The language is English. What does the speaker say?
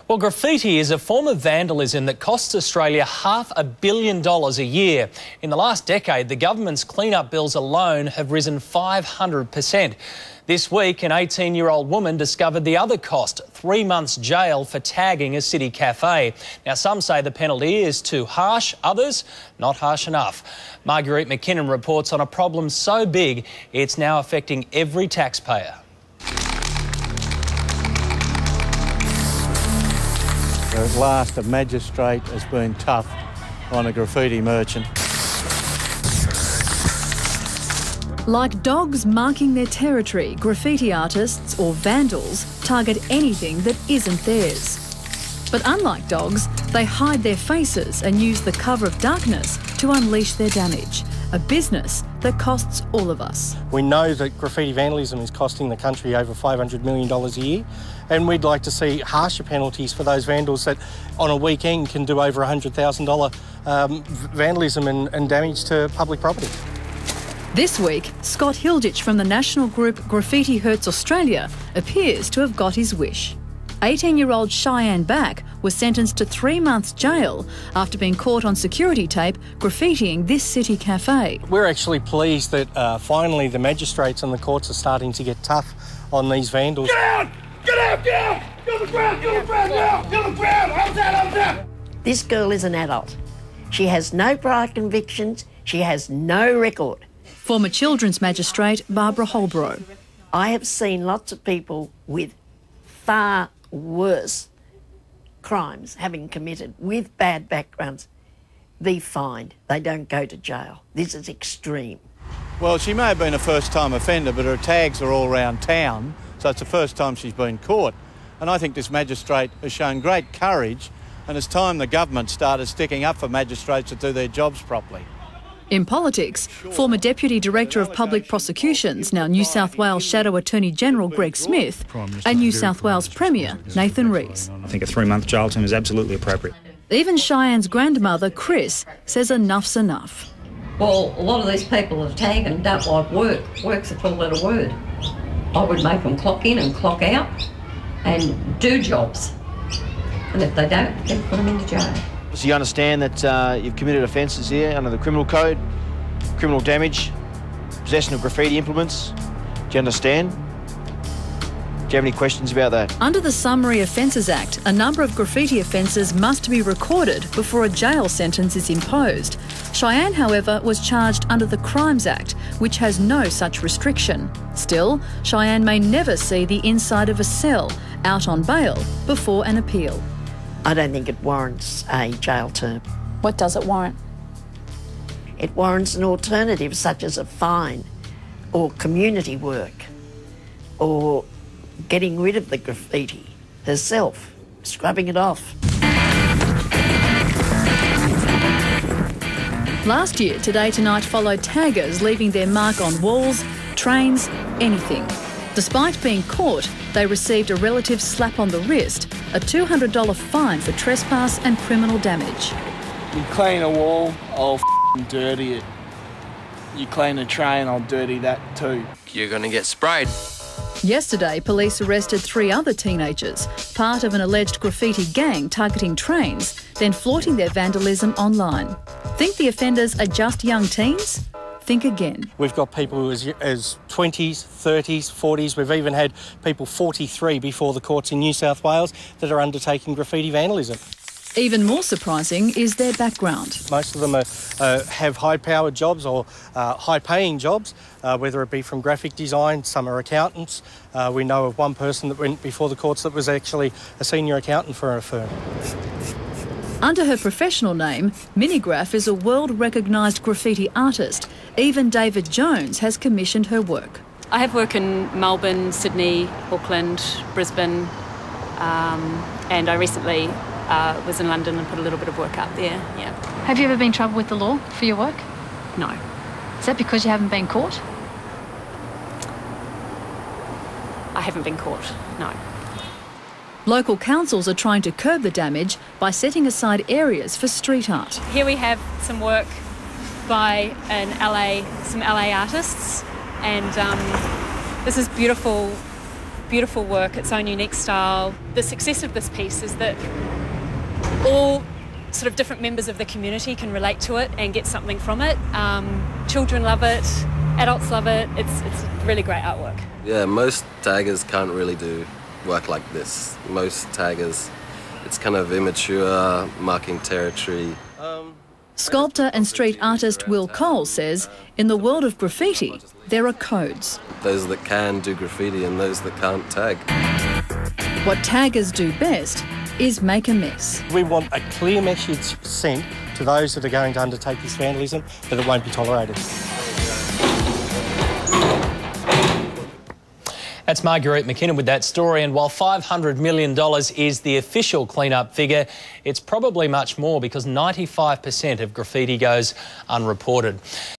Well, graffiti is a form of vandalism that costs Australia $500 million a year. In the last decade, the government's clean-up bills alone have risen 500%. This week, an 18-year-old woman discovered the other cost, 3 months jail for tagging a city cafe. Now, some say the penalty is too harsh, others not harsh enough. Marguerite McKinnon reports on a problem so big it's now affecting every taxpayer. At last, a magistrate has been tough on a graffiti merchant. Like dogs marking their territory, graffiti artists or vandals target anything that isn't theirs. But unlike dogs, they hide their faces and use the cover of darkness to unleash their damage. A business that costs all of us. We know that graffiti vandalism is costing the country over $500 million a year, and we'd like to see harsher penalties for those vandals that on a weekend can do over $100,000 vandalism and damage to public property. This week, Scott Hilditch from the national group Graffiti Hurts Australia appears to have got his wish. 18-year-old Cheyenne Back was sentenced to 3 months jail after being caught on security tape graffitiing this city cafe. We're actually pleased that finally the magistrates and the courts are starting to get tough on these vandals. Get out! Get out! Get out! Get on the ground! Get on the ground now! Get on the ground! I'm down! This girl is an adult. She has no prior convictions. She has no record. Former Children's Magistrate Barbara Holbrook. I have seen lots of people with far worse crimes having committed with bad backgrounds be fined. They don't go to jail. This is extreme. Well, she may have been a first-time offender, but her tags are all around town, so it's the first time she's been caught. And I think this magistrate has shown great courage, and it's time the government started sticking up for magistrates to do their jobs properly. In politics, former Deputy Director of Public Prosecutions, now New South Wales Shadow Attorney-General Greg Smith, and New South Wales Premier Nathan Rees. I think a 3-month jail term is absolutely appropriate. Even Cheyenne's grandmother, Chris, says enough's enough. Well, a lot of these people are tagging don't like work. Work's a four-letter word. I would make them clock in and clock out and do jobs. And if they don't, then put them into jail. So you understand that you've committed offences here under the criminal code, criminal damage, possession of graffiti implements. Do you understand? Do you have any questions about that? Under the Summary Offences Act, a number of graffiti offences must be recorded before a jail sentence is imposed. Cheyenne, however, was charged under the Crimes Act, which has no such restriction. Still, Cheyenne may never see the inside of a cell, out on bail, before an appeal. I don't think it warrants a jail term. What does it warrant? It warrants an alternative such as a fine or community work or getting rid of the graffiti herself, scrubbing it off. Last year, Today Tonight followed taggers leaving their mark on walls, trains, anything. Despite being caught, they received a relative slap on the wrist, a $200 fine for trespass and criminal damage. You clean a wall, I'll dirty it. You clean a train, I'll dirty that too. You're going to get sprayed. Yesterday, police arrested 3 other teenagers, part of an alleged graffiti gang targeting trains, then flaunting their vandalism online. Think the offenders are just young teens? Think again. We've got people as 20s, 30s, 40s. We've even had people 43 before the courts in New South Wales that are undertaking graffiti vandalism. Even more surprising is their background. Most of them have high-powered jobs or high-paying jobs, whether it be from graphic design. Some are accountants. We know of one person that went before the courts that was actually a senior accountant for a firm. Under her professional name, Minigraph is a world-recognised graffiti artist. Even David Jones has commissioned her work. I have work in Melbourne, Sydney, Auckland, Brisbane, and I recently was in London and put a little bit of work up there, yeah. Have you ever been in trouble with the law for your work? No. Is that because you haven't been caught? I haven't been caught, no. Local councils are trying to curb the damage by setting aside areas for street art. Here we have some work by some LA artists, and this is beautiful beautiful work, its own unique style. The success of this piece is that all sort of different members of the community can relate to it and get something from it. Children love it, adults love it. It's really great artwork. Yeah, most taggers can't really do work like this. Most taggers, it's kind of immature, marking territory. Sculptor and street artist Will Cole says, in the world of graffiti, there are codes. Those that can do graffiti and those that can't tag. What taggers do best is make a mess. We want a clear message sent to those that are going to undertake this vandalism that it won't be tolerated. That's Marguerite McKinnon with that story, and while $500 million is the official clean-up figure, it's probably much more because 95% of graffiti goes unreported.